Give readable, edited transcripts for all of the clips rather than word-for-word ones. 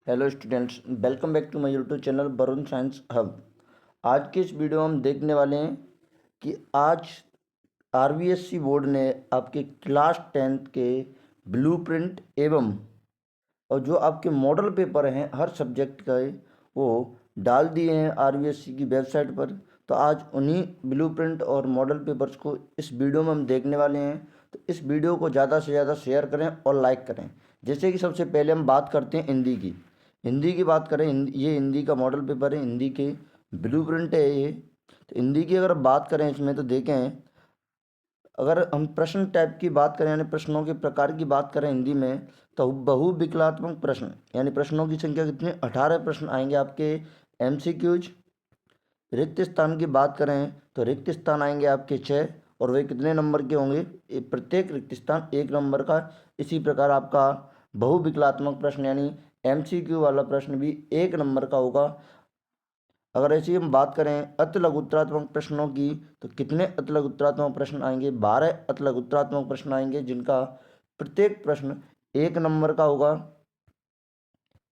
Hello students, welcome back to my YouTube channel Varun science hub. आज के इस video में हम देखने वाले हैं कि आज आरबीएससी बोर्ड ने आपके क्लास 10th के ब्लूप्रिंट एवं और जो आपके मॉडल पेपर हैं हर सब्जेक्ट का वो डाल दिए हैं आरबीएससी की वेबसाइट पर। तो आज उन्हीं ब्लूप्रिंट और मॉडल पेपर्स को इस वीडियो में हम देखने वाले हैं। तो इस वीडियो को ज़्यादा से ज़्यादा शेयर करें और लाइक करें। जैसे कि सबसे पहले हम बात करते हैं हिंदी की बात करें। ये हिंदी का मॉडल पेपर है, हिंदी के ब्लूप्रिंट है ये। तो हिंदी की अगर बात करें इसमें तो देखें, अगर हम प्रश्न टाइप की बात करें यानी प्रश्नों के प्रकार की बात करें हिंदी में, तो बहुविकलात्मक प्रश्न यानी प्रश्नों की संख्या कितनी 18 प्रश्न आएंगे आपके एमसीक्यूज। रिक्त स्थान की बात करें तो रिक्त स्थान आएंगे आपके 6 और वे कितने नंबर के होंगे, प्रत्येक रिक्त स्थान 1 नंबर का। इसी प्रकार आपका बहुविकलात्मक प्रश्न यानी एमसीक्यू वाला प्रश्न भी 1 नंबर का होगा। अगर ऐसी हम बात करें अति लघुत्तरात्मक प्रश्नों की, तो कितने अति लघुत्तरात्मक प्रश्न आएंगे, 12 अति लघुत्तरात्मक प्रश्न आएंगे जिनका प्रत्येक प्रश्न 1 नंबर का होगा।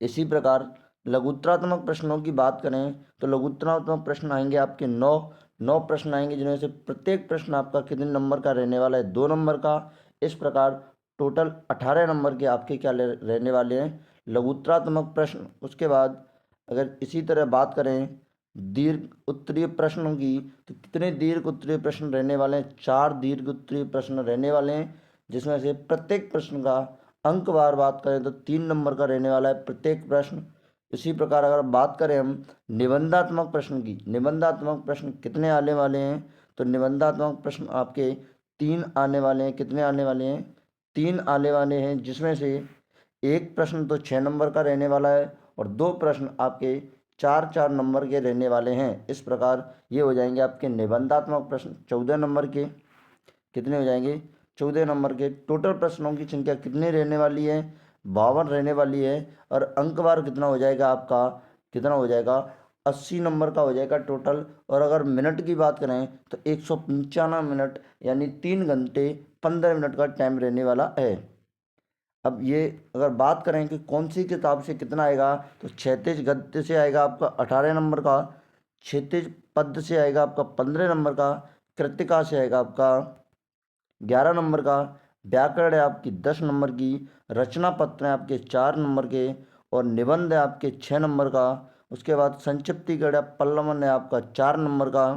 इसी प्रकार लघुत्तरात्मक प्रश्नों की बात करें तो लघुत्तरात्मक प्रश्न आएंगे आपके 9 प्रश्न आएंगे जिनमें से प्रत्येक प्रश्न आपका कितने नंबर का रहने वाला है, 2 नंबर का। इस प्रकार टोटल 18 नंबर के आपके क्या रहने वाले हैं, लघुत्तरात्मक प्रश्न। उसके बाद अगर इसी तरह बात करें दीर्घ उत्तरीय प्रश्नों की, तो कितने दीर्घ उत्तरीय प्रश्न रहने वाले हैं, 4 दीर्घ उत्तरीय प्रश्न रहने वाले हैं जिसमें से प्रत्येक प्रश्न का अंकवार बात करें तो 3 नंबर का रहने वाला है प्रत्येक प्रश्न। इसी प्रकार अगर बात करें हम निबंधात्मक प्रश्न की, निबंधात्मक प्रश्न कितने आने वाले हैं, तो निबंधात्मक प्रश्न आपके 3 आने वाले हैं। कितने आने वाले हैं, 3 आने वाले हैं जिसमें से एक प्रश्न तो 6 नंबर का रहने वाला है और 2 प्रश्न आपके 4 नंबर के रहने वाले हैं। इस प्रकार ये हो जाएंगे आपके निबंधात्मक प्रश्न 14 नंबर के। कितने हो जाएंगे, 14 नंबर के। टोटल प्रश्नों की संख्या कितनी रहने वाली है, 52 रहने वाली है। और अंकवार कितना हो जाएगा आपका, कितना हो जाएगा, 80 नंबर का हो जाएगा टोटल। और अगर मिनट की बात करें तो 195 मिनट यानी 3 घंटे 15 मिनट का टाइम रहने वाला है। अब ये अगर बात करें कि कौन सी किताब से कितना आएगा, तो क्षैतिज गद्य से आएगा आपका 18 नंबर का, क्षैतिज पद्य से आएगा आपका 15 नंबर का, कृतिका से आएगा आपका 11 नंबर का, व्याकरण है आपकी 10 नंबर की, रचना पत्र है आपके 4 नंबर के और निबंध है आपके 6 नंबर का। उसके बाद संक्षिप्ती गद्य पल्लवन है आपका 4 नंबर का।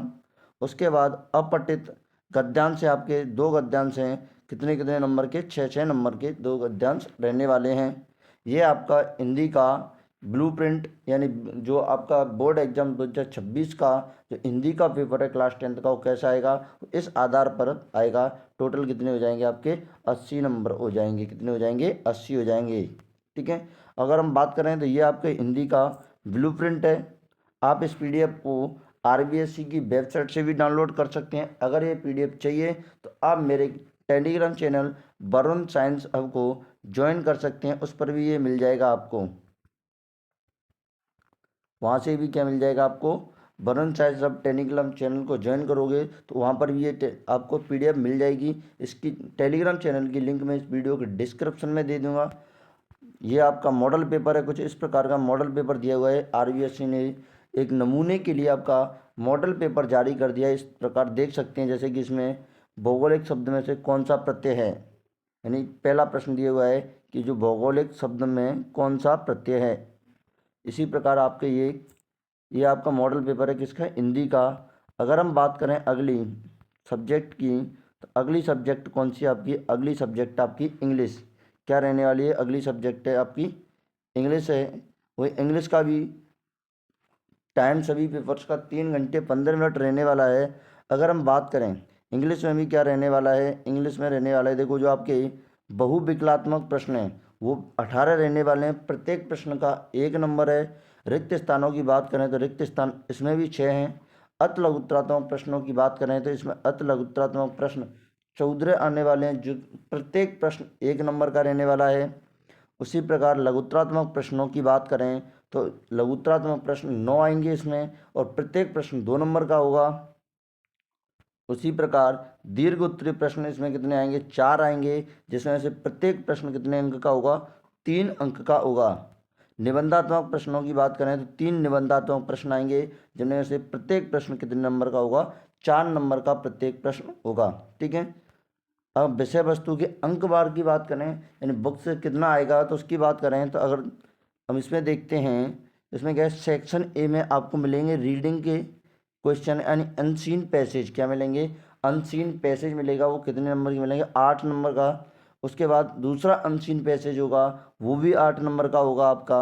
उसके बाद अपठित गद्यांश है आपके 2 गद्यांश हैं, कितने कितने नंबर के, 6 नंबर के 2 गद्यांश रहने वाले हैं। ये आपका हिंदी का ब्लूप्रिंट यानी जो आपका बोर्ड एग्जाम 2026 का जो हिंदी का पेपर है क्लास 10th का, वो कैसा आएगा, इस आधार पर आएगा। टोटल कितने हो जाएंगे आपके, 80 नंबर हो जाएंगे। कितने हो जाएंगे, 80 हो जाएंगे। ठीक है। अगर हम बात करें तो ये आपके हिंदी का ब्लूप्रिंट है। आप इस पीडीएफ को आरबीएससी की वेबसाइट से भी डाउनलोड कर सकते हैं। अगर ये पीडीएफ चाहिए तो आप मेरे Telegram channel Varun science hub को ज्वाइन कर सकते हैं, उस पर भी ये मिल जाएगा आपको। वहाँ से भी क्या मिल जाएगा आपको, Varun science hub Telegram channel को ज्वाइन करोगे तो वहाँ पर भी ये आपको पीडीएफ मिल जाएगी। इसकी टेलीग्राम चैनल की लिंक मैं इस वीडियो के डिस्क्रिप्शन में दे दूँगा। ये आपका मॉडल पेपर है, कुछ इस प्रकार का मॉडल पेपर दिया हुआ है। आरबीएससी ने एक नमूने के लिए आपका मॉडल पेपर जारी कर दिया है। इस प्रकार देख सकते हैं जैसे कि इसमें भौगोलिक शब्द में से कौन सा प्रत्यय है, यानी पहला प्रश्न दिया हुआ है कि जो भौगोलिक शब्द में कौन सा प्रत्यय है। इसी प्रकार आपके ये आपका मॉडल पेपर है किसका, हिंदी का। अगर हम बात करें अगली सब्जेक्ट की, तो अगली सब्जेक्ट कौन सी आपकी, अगली सब्जेक्ट आपकी इंग्लिश क्या रहने वाली है, अगली सब्जेक्ट है आपकी इंग्लिश है। वही इंग्लिश का भी टाइम सभी पेपर्स का 3 घंटे 15 मिनट रहने वाला है। अगर हम बात करें इंग्लिश में भी क्या रहने वाला है, इंग्लिश में रहने वाला है, देखो जो आपके बहुविकलात्मक प्रश्न हैं वो 18 रहने वाले हैं, प्रत्येक प्रश्न का 1 नंबर है। रिक्त स्थानों की बात करें तो रिक्त स्थान इसमें भी 6 हैं। अति लघुत्तरात्मक प्रश्नों की बात करें तो इसमें अति लघुत्तरात्मक प्रश्न 14 आने वाले हैं, जो प्रत्येक प्रश्न 1 नंबर का रहने वाला है। उसी प्रकार लघुत्तरात्मक प्रश्नों की बात करें तो लघुत्तरात्मक प्रश्न 9 आएंगे इसमें और प्रत्येक प्रश्न 2 नंबर का होगा। उसी प्रकार दीर्घ उत्तरीय प्रश्न इसमें कितने आएंगे, 4 आएंगे जिसमें से प्रत्येक प्रश्न कितने अंक का होगा, 3 अंक का होगा। निबंधात्मक प्रश्नों की बात करें तो 3 निबंधात्मक प्रश्न आएंगे, जिनमें से प्रत्येक प्रश्न कितने नंबर का होगा, 4 नंबर का प्रत्येक प्रश्न होगा। ठीक है। अब विषय वस्तु के अंकवार की बात करें, यानी बुक से कितना आएगा, तो उसकी बात करें तो अगर हम इसमें देखते हैं, इसमें क्या है, सेक्शन ए में आपको मिलेंगे रीडिंग के क्वेश्चन, यानी अनसीन पैसेज क्या मिलेंगे, अनसीन पैसेज मिलेगा। वो कितने नंबर के मिलेंगे, 8 नंबर का। उसके बाद दूसरा अनसीन पैसेज होगा, वो भी 8 नंबर का होगा आपका।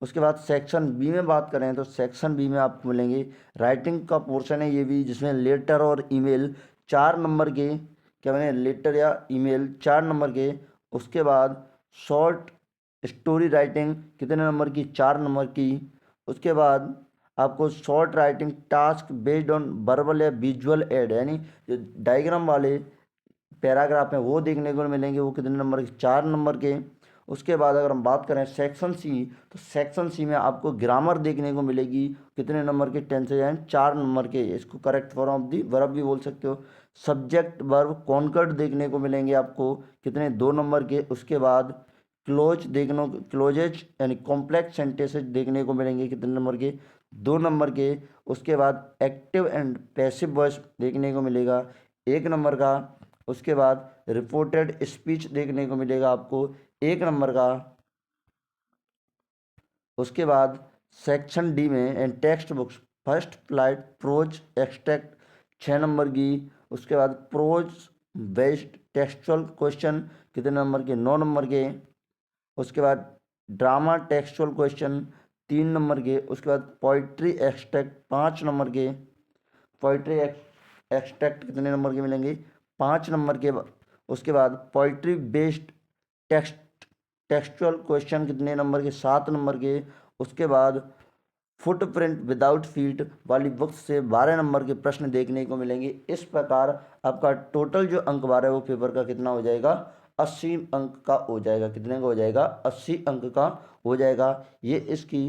उसके बाद सेक्शन बी में बात करें तो सेक्शन बी में आपको मिलेंगे राइटिंग का पोर्शन है ये भी, जिसमें लेटर और ईमेल 4 नंबर के, क्या मैंने लेटर या ईमेल 4 नंबर के। उसके बाद शॉर्ट स्टोरी राइटिंग कितने नंबर की, 4 नंबर की। उसके बाद आपको short writing task based on verbal या विजुअल एड, यानी जो डायग्राम वाले पैराग्राफ हैं वो देखने को मिलेंगे, वो कितने नंबर के, 4 नंबर के। उसके बाद अगर हम बात करें सेक्शन सी, तो सेक्शन सी में आपको ग्रामर देखने को मिलेगी, कितने नंबर के, टेंसेज एंड 4 नंबर के। इसको correct form of the verb भी बोल सकते हो। सब्जेक्ट वर्ब कॉन्कर्ड देखने को मिलेंगे आपको, कितने, 2 नंबर के। उसके बाद क्लोजेज यानी कॉम्प्लेक्स सेंटेंसेज देखने को मिलेंगे, कितने नंबर के, 2 नंबर के। उसके बाद एक्टिव एंड पैसिव वॉइस देखने को मिलेगा, 1 नंबर का। उसके बाद रिपोर्टेड स्पीच देखने को मिलेगा आपको, 1 नंबर का। उसके बाद सेक्शन डी में and text books first flight prose extract 6 number की। उसके बाद प्रोज बेस्ड टेक्सचुअल क्वेश्चन कितने नंबर के, 9 नंबर के। उसके बाद ड्रामा टेक्सचुअल क्वेश्चन 3 नंबर के। उसके बाद पोइट्री एक्सट्रैक्ट 5 नंबर के। पोइट्री एक्सट्रैक्ट कितने नंबर के मिलेंगे, 5 नंबर के। उसके बाद पोइट्री बेस्ड टेक्सचुअल क्वेश्चन कितने नंबर के, 7 नंबर के। उसके बाद फुटप्रिंट विदाउट फीट वाली बुक से 12 नंबर के प्रश्न देखने को मिलेंगे। इस प्रकार आपका टोटल जो अंक 12 है वो पेपर का कितना हो जाएगा, 80 अंक का हो जाएगा। कितने का हो जाएगा, 80 अंक का हो जाएगा। ये इसकी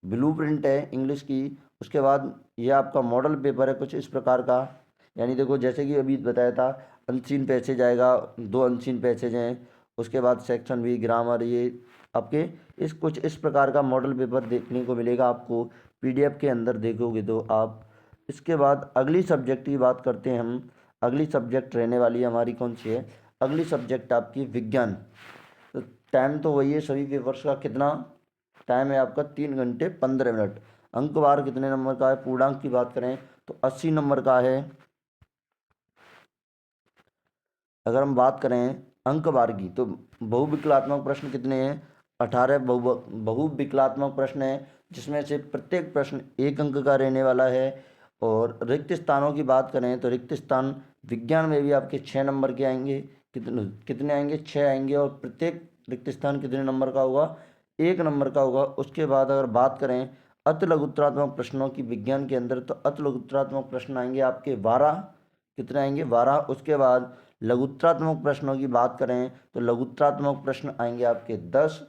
ब्लूप्रिंट है इंग्लिश की। उसके बाद ये आपका मॉडल पेपर है कुछ इस प्रकार का, यानी देखो जैसे कि अभी बताया था, अनसीन पैसेज आएगा, 2 अनसीन पैसेज हैं। उसके बाद सेक्शन भी ग्रामर, ये आपके इस कुछ इस प्रकार का मॉडल पेपर देखने को मिलेगा आपको पीडीएफ के अंदर देखोगे तो आप। इसके बाद अगली सब्जेक्ट की बात करते हैं हम। अगली सब्जेक्ट रहने वाली है हमारी कौन सी है, अगली सब्जेक्ट आपकी विज्ञान। तो टाइम तो वही है सभी पेपर्स का, कितना टाइम है आपका, 3 घंटे 15 मिनट। अंकवार कितने नंबर का है, पूर्णांक की बात करें तो 80 नंबर का है। अगर हम बात करें अंकवार की तो बहुविकलात्मक प्रश्न कितने हैं, 18 बहुविकलात्मक प्रश्न है, जिसमें से प्रत्येक प्रश्न 1 अंक का रहने वाला है। और रिक्त स्थानों की बात करें तो रिक्त स्थान विज्ञान में भी आपके 6 नंबर के आएंगे। कितने कितने आएंगे, 6 आएंगे। और प्रत्येक रिक्त स्थान कितने नंबर का होगा, 1 नंबर का होगा। उसके बाद अगर बात करें अति लघुत्तरात्मक प्रश्नों की विज्ञान के अंदर, तो अति लघुत्तरात्मक प्रश्न आएंगे आपके 12, कितने आएंगे, 12। उसके बाद लघुत्तरात्मक प्रश्नों की बात करें तो लघुत्तरात्मक प्रश्न आएंगे आपके 10,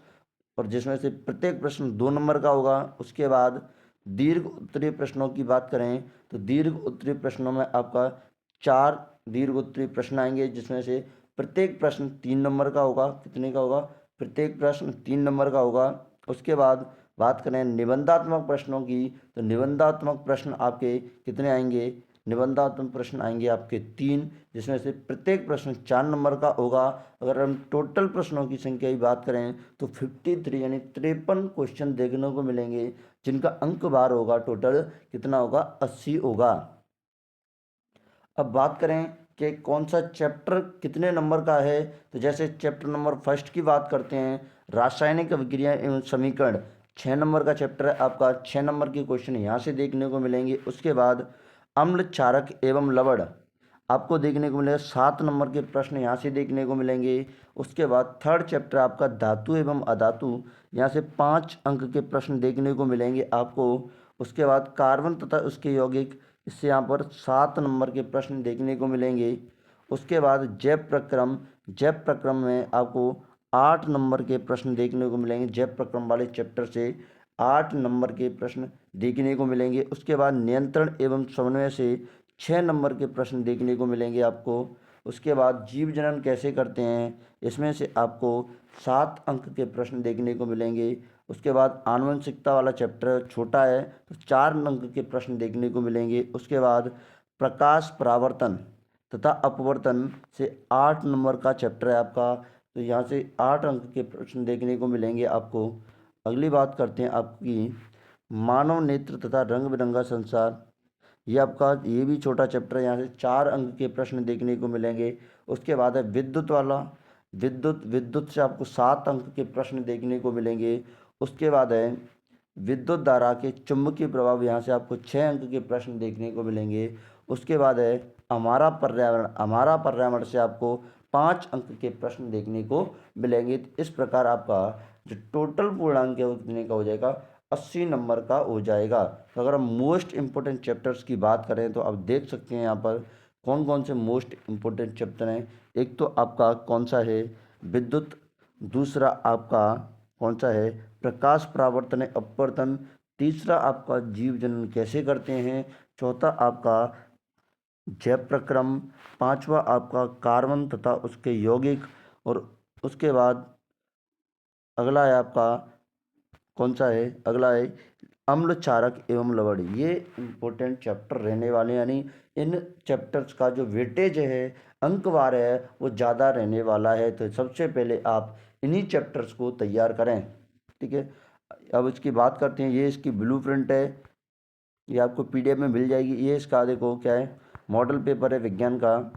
और जिसमें से प्रत्येक प्रश्न 2 नंबर का होगा। उसके बाद दीर्घ उत्तरीय प्रश्नों की बात करें तो दीर्घ उत्तरीय प्रश्नों में आपका 4 दीर्घ उत्तरीय प्रश्न आएंगे, जिसमें से प्रत्येक प्रश्न 3 नंबर का होगा। कितने का होगा, प्रत्येक प्रश्न 3 नंबर का होगा। उसके बाद बात करें निबंधात्मक प्रश्नों की तो निबंधात्मक प्रश्न आपके कितने आएंगे, निबंधात्मक प्रश्न आएंगे आपके 3, जिसमें से प्रत्येक प्रश्न 4 नंबर का होगा। अगर हम टोटल प्रश्नों की संख्या की बात करें तो 53 यानी 53 क्वेश्चन देखने को मिलेंगे, जिनका अंक बार होगा टोटल कितना होगा, 80 होगा। अब बात करें कि कौन सा चैप्टर कितने नंबर का है, तो जैसे चैप्टर नंबर फर्स्ट की बात करते हैं, रासायनिक अभिक्रिया एवं समीकरण 6 नंबर का चैप्टर है आपका, 6 नंबर के क्वेश्चन यहाँ से देखने को मिलेंगे। उसके बाद अम्ल क्षारक एवं लवण आपको देखने को मिलेगा, 7 नंबर के प्रश्न यहाँ से देखने को मिलेंगे। उसके बाद थर्ड चैप्टर आपका धातु एवं अधातु, यहाँ से 5 अंक के प्रश्न देखने को मिलेंगे आपको। उसके बाद कार्बन तथा उसके यौगिक, इससे यहाँ पर 7 नंबर के प्रश्न देखने को मिलेंगे। उसके बाद जैव प्रक्रम में आपको 8 नंबर के प्रश्न देखने को मिलेंगे, जैव प्रक्रम वाले चैप्टर से 8 नंबर के प्रश्न देखने को मिलेंगे। उसके बाद नियंत्रण एवं समन्वय से 6 नंबर के प्रश्न देखने को मिलेंगे आपको। उसके बाद जीव जनन कैसे करते हैं, इसमें से आपको 7 अंक के प्रश्न देखने को मिलेंगे। उसके बाद आनुवंशिकता वाला चैप्टर छोटा है तो 4 अंक के प्रश्न देखने को मिलेंगे। उसके बाद प्रकाश परावर्तन तथा अपवर्तन से 8 नंबर का चैप्टर है आपका, तो यहाँ से 8 अंक के प्रश्न देखने को मिलेंगे आपको। अगली बात करते हैं आपकी मानव नेत्र तथा रंग बिरंगा संसार, ये आपका ये भी छोटा चैप्टर है, यहाँ से 4 अंक के प्रश्न देखने को मिलेंगे। उसके बाद है विद्युत वाला, विद्युत से आपको 7 अंक के प्रश्न देखने को मिलेंगे। उसके बाद है विद्युत धारा के चुंबकीय प्रभाव, यहाँ से आपको 6 अंक के प्रश्न देखने को मिलेंगे। उसके बाद है हमारा पर्यावरण से आपको 5 अंक के प्रश्न देखने को मिलेंगे। इस प्रकार आपका जो टोटल पूर्णांक है वो कितने का हो जाएगा, 80 नंबर का हो जाएगा। तो अगर हम मोस्ट इम्पोर्टेंट चैप्टर्स की बात करें तो आप देख सकते हैं यहाँ पर कौन कौन से मोस्ट इम्पोर्टेंट चैप्टर हैं। एक तो आपका कौन सा है, विद्युत। दूसरा आपका कौन सा है, प्रकाश परावर्तन अपवर्तन। तीसरा आपका जीव जनन कैसे करते हैं। चौथा आपका जैव प्रक्रम। पांचवा आपका कार्बन तथा उसके यौगिक। और उसके बाद अगला है आपका कौन सा है, अगला है अम्ल क्षारक एवं लवण। ये इम्पोर्टेंट चैप्टर रहने वाले, यानी इन चैप्टर्स का जो वेटेज है, अंकवार है, वो ज़्यादा रहने वाला है। तो सबसे पहले आप इन्हीं चैप्टर्स को तैयार करें, ठीक है। अब इसकी बात करते हैं, ये इसकी ब्लूप्रिंट है, ये आपको पीडीएफ में मिल जाएगी। ये इसका देखो क्या है, मॉडल पेपर है विज्ञान का।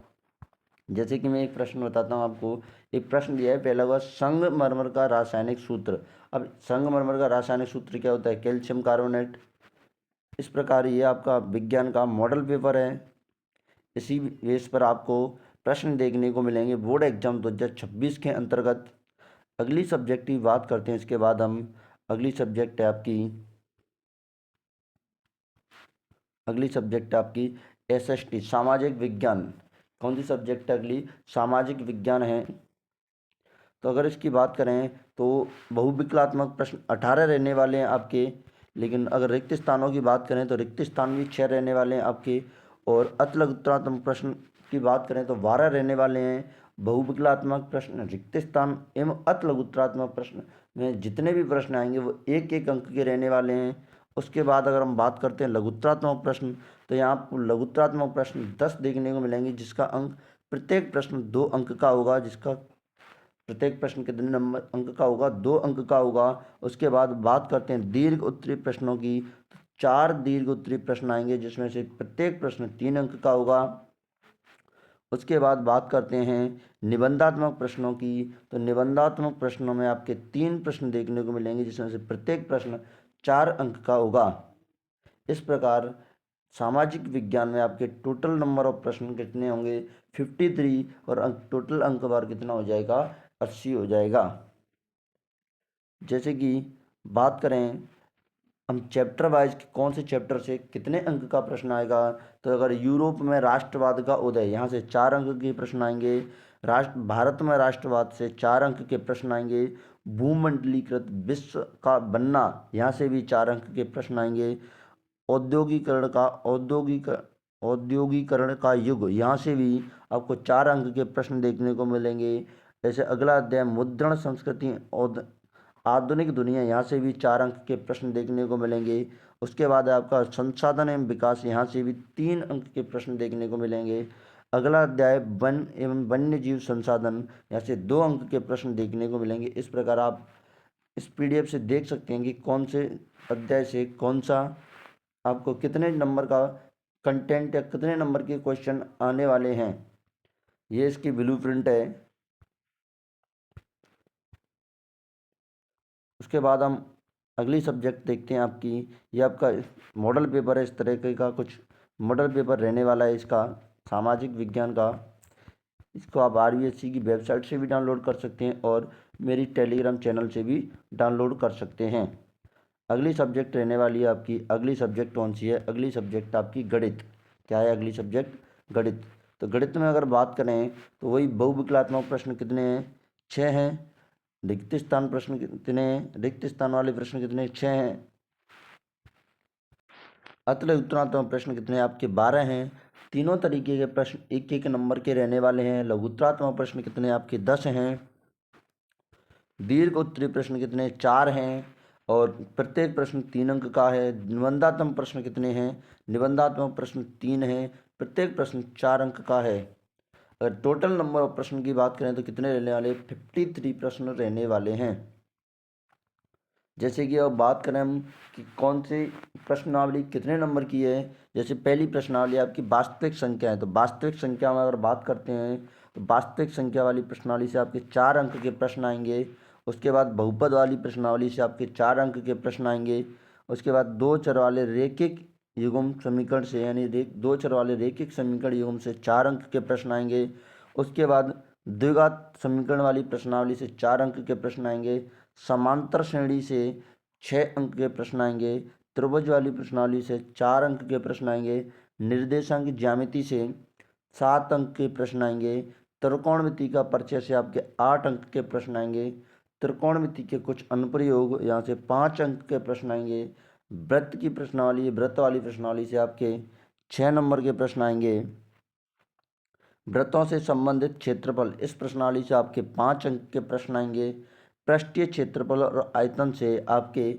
जैसे कि मैं एक प्रश्न बताता हूँ आपको। एक प्रश्न दिया है, पहला हुआ संगमरमर का रासायनिक सूत्र। अब संगमरमर का रासायनिक सूत्र क्या होता है, कैल्शियम कार्बोनेट। इस प्रकार ये आपका विज्ञान का मॉडल पेपर है। इसी बेस पर आपको प्रश्न देखने को मिलेंगे बोर्ड एग्जाम 2026 के अंतर्गत। अगली सब्जेक्ट की बात करते हैं, इसके बाद हम अगली सब्जेक्ट है आपकी एसएसटी सामाजिक विज्ञान। कौन सी सब्जेक्ट है अगली, सामाजिक विज्ञान है। तो अगर इसकी बात करें तो बहुविकलात्मक प्रश्न 18 रहने वाले हैं आपके, लेकिन अगर रिक्त स्थानों की बात करें तो रिक्त स्थान भी 6 रहने वाले हैं आपके। और अतिलघुत्तरात्मक प्रश्न की बात करें तो 12 रहने वाले हैं। बहुविकलात्मक प्रश्न, रिक्त स्थान एवं अतिलघुत्तरात्मक प्रश्न में जितने भी प्रश्न आएंगे वो एक एक अंक के रहने वाले हैं। उसके बाद अगर हम बात करते हैं लघुत्तरात्मक प्रश्न, तो यहाँ आपको लघुत्तरात्मक प्रश्न 10 देखने को मिलेंगे, जिसका अंक प्रत्येक प्रश्न 2 अंक का होगा। प्रत्येक प्रश्न कितने नंबर अंक का होगा, 2 अंक का होगा। उसके बाद बात करते हैं दीर्घ उत्तरी प्रश्नों की, तो 4 दीर्घ उत्तरी प्रश्न आएंगे, जिसमें से प्रत्येक प्रश्न 3 अंक का होगा। उसके बाद बात करते हैं निबंधात्मक प्रश्नों की, तो निबंधात्मक प्रश्नों में आपके 3 प्रश्न देखने को मिलेंगे, जिसमें से प्रत्येक प्रश्न 4 अंक का होगा। इस प्रकार सामाजिक विज्ञान में आपके टोटल नंबर ऑफ प्रश्न कितने होंगे, 53, और टोटल अंक बार कितना हो जाएगा, 80 हो जाएगा। जैसे कि बात करें हम चैप्टर वाइज कौन से चैप्टर से कितने अंक का प्रश्न आएगा, तो अगर यूरोप में राष्ट्रवाद का उदय, यहाँ से 4 अंक के प्रश्न आएंगे। भारत में राष्ट्रवाद से 4 अंक के प्रश्न आएंगे। भूमंडलीकृत विश्व का बनना, यहाँ से भी 4 अंक के प्रश्न आएंगे। औद्योगिकरण का युग, यहाँ से भी आपको 4 अंक के प्रश्न देखने को मिलेंगे। जैसे अगला अध्याय मुद्रण संस्कृति और आधुनिक दुनिया, यहाँ से भी 4 अंक के प्रश्न देखने को मिलेंगे। उसके बाद आपका संसाधन एवं विकास, यहाँ से भी 3 अंक के प्रश्न देखने को मिलेंगे। अगला अध्याय वन एवं वन्य जीव संसाधन, यहाँ से 2 अंक के प्रश्न देखने को मिलेंगे। इस प्रकार आप इस पीडीएफ से देख सकते हैं कि कौन से अध्याय से कौन सा आपको कितने नंबर का कंटेंट या कितने नंबर के क्वेश्चन आने वाले हैं। ये इसकी ब्लूप्रिंट है। उसके बाद हम अगली सब्जेक्ट देखते हैं आपकी, ये आपका मॉडल पेपर है। इस तरह का कुछ मॉडल पेपर रहने वाला है इसका सामाजिक विज्ञान का। इसको आप आरवीएससी की वेबसाइट से भी डाउनलोड कर सकते हैं और मेरी टेलीग्राम चैनल से भी डाउनलोड कर सकते हैं। अगली सब्जेक्ट रहने वाली है आपकी, अगली सब्जेक्ट कौन सी है, अगली सब्जेक्ट आपकी गणित। क्या है अगली सब्जेक्ट, गणित। तो गणित में अगर बात करें तो वही बहुविकलात्मक प्रश्न कितने हैं, 6 हैं। रिक्त स्थान प्रश्न कितने हैं, रिक्त स्थान वाले प्रश्न कितने, 6 हैं। अतिलघुत्तरात्मक प्रश्न कितने आपके, 12 हैं। तीनों तरीके के प्रश्न एक एक नंबर के रहने वाले हैं। लघुत्तरात्मक प्रश्न कितने आपके, 10 हैं। दीर्घ उत्तरी प्रश्न कितने, 4 हैं। और प्रत्येक प्रश्न 3 अंक का है। निबंधात्मक प्रश्न कितने हैं? निबंधात्मक प्रश्न 3 है। प्रत्येक प्रश्न 4 अंक का है। अगर टोटल नंबर ऑफ प्रश्न की बात करें तो कितने रहने वाले? 53 प्रश्न रहने वाले हैं। जैसे कि अब बात करें हम कि कौन सी प्रश्नावली कितने नंबर की है। जैसे पहली प्रश्नावली आपकी वास्तविक संख्या है, तो वास्तविक संख्या में अगर बात करते हैं तो वास्तविक संख्या वाली प्रश्नावली से आपके 4 अंक के प्रश्न आएंगे। उसके बाद बहुपद वाली प्रश्नावली से आपके 4 अंक के प्रश्न आएंगे। उसके बाद दो चर वाले रैखिक युग्म समीकरण से, यानी दो चर वाले रैखिक समीकरण युग्म से 4 अंक के प्रश्न आएंगे। उसके बाद द्विघात समीकरण वाली प्रश्नावली से 4 अंक के प्रश्न आएंगे। समांतर श्रेणी से 6 अंक के प्रश्न आएंगे। त्रिभुज वाली प्रश्नावली से 4 अंक के प्रश्न आएंगे। निर्देशांक ज्यामिति से 7 अंक के प्रश्न आएंगे। त्रिकोणमिति का परिचय से आपके 8 अंक के प्रश्न आएंगे। त्रिकोणमिति के कुछ अनुप्रयोग यहाँ से 5 अंक के प्रश्न आएंगे। वृत्त की प्रश्नावली, वृत्त वाली प्रश्नावली से आपके 6 नंबर के प्रश्न आएंगे। वृत्तों से संबंधित क्षेत्रफल, इस प्रश्नावली से आपके 5 अंक के प्रश्न आएंगे। पृष्ठीय क्षेत्रफल और आयतन से आपके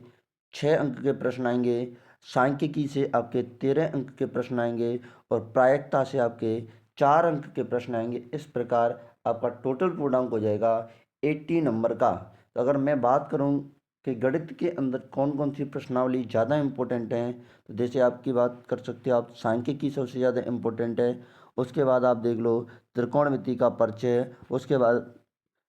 6 अंक के प्रश्न आएंगे। सांख्यिकी से आपके 13 अंक के प्रश्न आएंगे और प्रायिकता से आपके 4 अंक के प्रश्न आएंगे। इस प्रकार आपका टोटल पूर्णांक हो जाएगा 80 नंबर का। तो अगर मैं बात करूं कि गणित के अंदर कौन कौन सी प्रश्नावली ज़्यादा इम्पोर्टेंट हैं, तो जैसे आपकी बात कर सकते हो आप, सांख्यिकी सबसे ज़्यादा इम्पोर्टेंट है। उसके बाद आप देख लो त्रिकोणमिति का परिचय, उसके बाद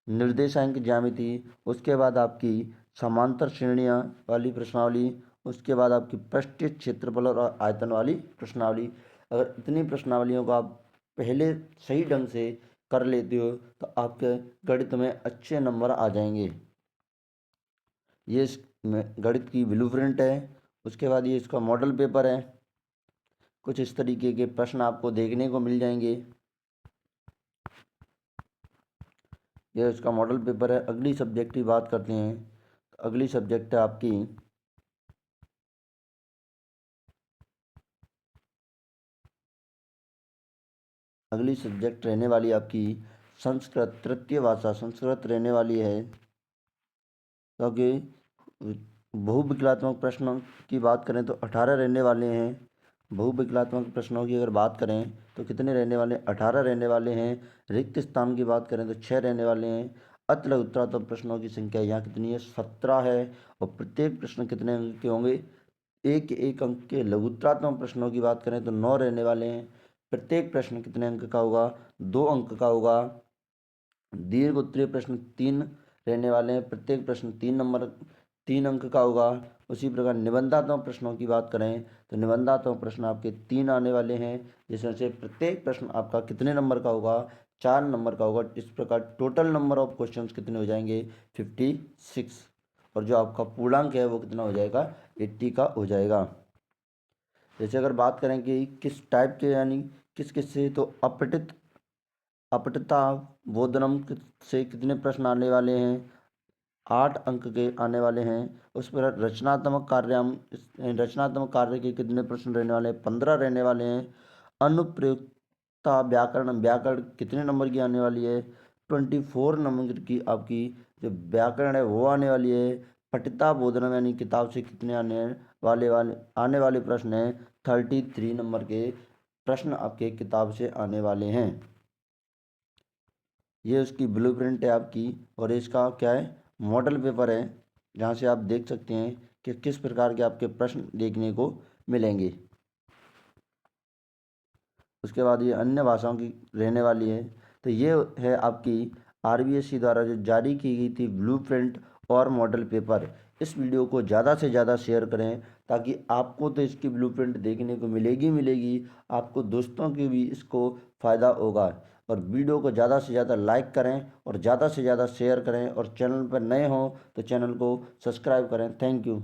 निर्देशांक ज्यामिति, उसके बाद आपकी समांतर श्रेणियाँ वाली प्रश्नावली, उसके बाद आपकी पृष्ठीय क्षेत्रफल और आयतन वाली प्रश्नावली। अगर इतनी प्रश्नावलियों को आप पहले सही ढंग से कर लेते हो तो आपके गणित में अच्छे नंबर आ जाएंगे। ये इस गणित की ब्लूप्रिंट है। उसके बाद ये इसका मॉडल पेपर है। कुछ इस तरीके के प्रश्न आपको देखने को मिल जाएंगे। यह इसका मॉडल पेपर है। अगली सब्जेक्ट की बात करते हैं तो अगली सब्जेक्ट है आपकी अगली सब्जेक्ट रहने वाली आपकी संस्कृत, तृतीय भाषा संस्कृत रहने वाली है। क्योंकि बहुविकलात्मक प्रश्नों की बात करें तो 18 रहने वाले हैं। बहुविकलात्मक प्रश्नों की अगर बात करें तो कितने रहने वाले हैं? 18 रहने वाले हैं। रिक्त स्थान की बात करें तो 6 रहने वाले हैं। अति लघुतरतम प्रश्नों की संख्या यहाँ कितनी है? 17 है। और प्रत्येक प्रश्न कितने अंक के होंगे? एक अंक के। लघुतरात्मक प्रश्नों की बात करें तो 9 रहने वाले हैं। प्रत्येक प्रश्न कितने अंक का होगा? 2 अंक का होगा। दीर्घ उत्तरीय प्रश्न 3 रहने वाले हैं। प्रत्येक प्रश्न 3 अंक का होगा। उसी प्रकार निबंधात्मक प्रश्नों की बात करें तो निबंधात्मक प्रश्न आपके 3 आने वाले हैं, जिसमें से प्रत्येक प्रश्न आपका कितने नंबर का होगा? 4 नंबर का होगा। इस प्रकार टोटल नंबर ऑफ क्वेश्चंस कितने हो जाएंगे? 56। और जो आपका पूर्णांक है वो कितना हो जाएगा? 80 का हो जाएगा। जैसे अगर बात करें कि किस टाइप के, यानी किस किस से, तो अपठिता बोधनम से कितने प्रश्न आने वाले हैं? 8 अंक के आने वाले हैं। उस पर रचनात्मक कार्य के कितने प्रश्न रहने वाले हैं? 15 रहने वाले हैं। अनुप्रयुक्तता व्याकरण, व्याकरण कितने नंबर की आने वाली है? 24 नंबर की आपकी जो व्याकरण है वो आने वाली है। पठिता बोधनम यानी किताब से कितने आने वाले प्रश्न हैं? 33 नंबर के प्रश्न आपके किताब से आने वाले हैं। ये उसकी ब्लूप्रिंट है आपकी, और इसका क्या है? मॉडल पेपर है, जहाँ से आप देख सकते हैं कि किस प्रकार के आपके प्रश्न देखने को मिलेंगे। उसके बाद ये अन्य भाषाओं की रहने वाली है। तो ये है आपकी आरबीएससी द्वारा जो जारी की गई थी ब्लूप्रिंट और मॉडल पेपर। इस वीडियो को ज़्यादा से ज़्यादा शेयर करें, ताकि आपको तो इसकी ब्लूप्रिंट देखने को मिलेगी, आपको दोस्तों की भी इसको फ़ायदा होगा। और वीडियो को ज़्यादा से ज़्यादा लाइक करें और ज़्यादा से ज़्यादा शेयर करें, और चैनल पर नए हों तो चैनल को सब्सक्राइब करें। Thank you.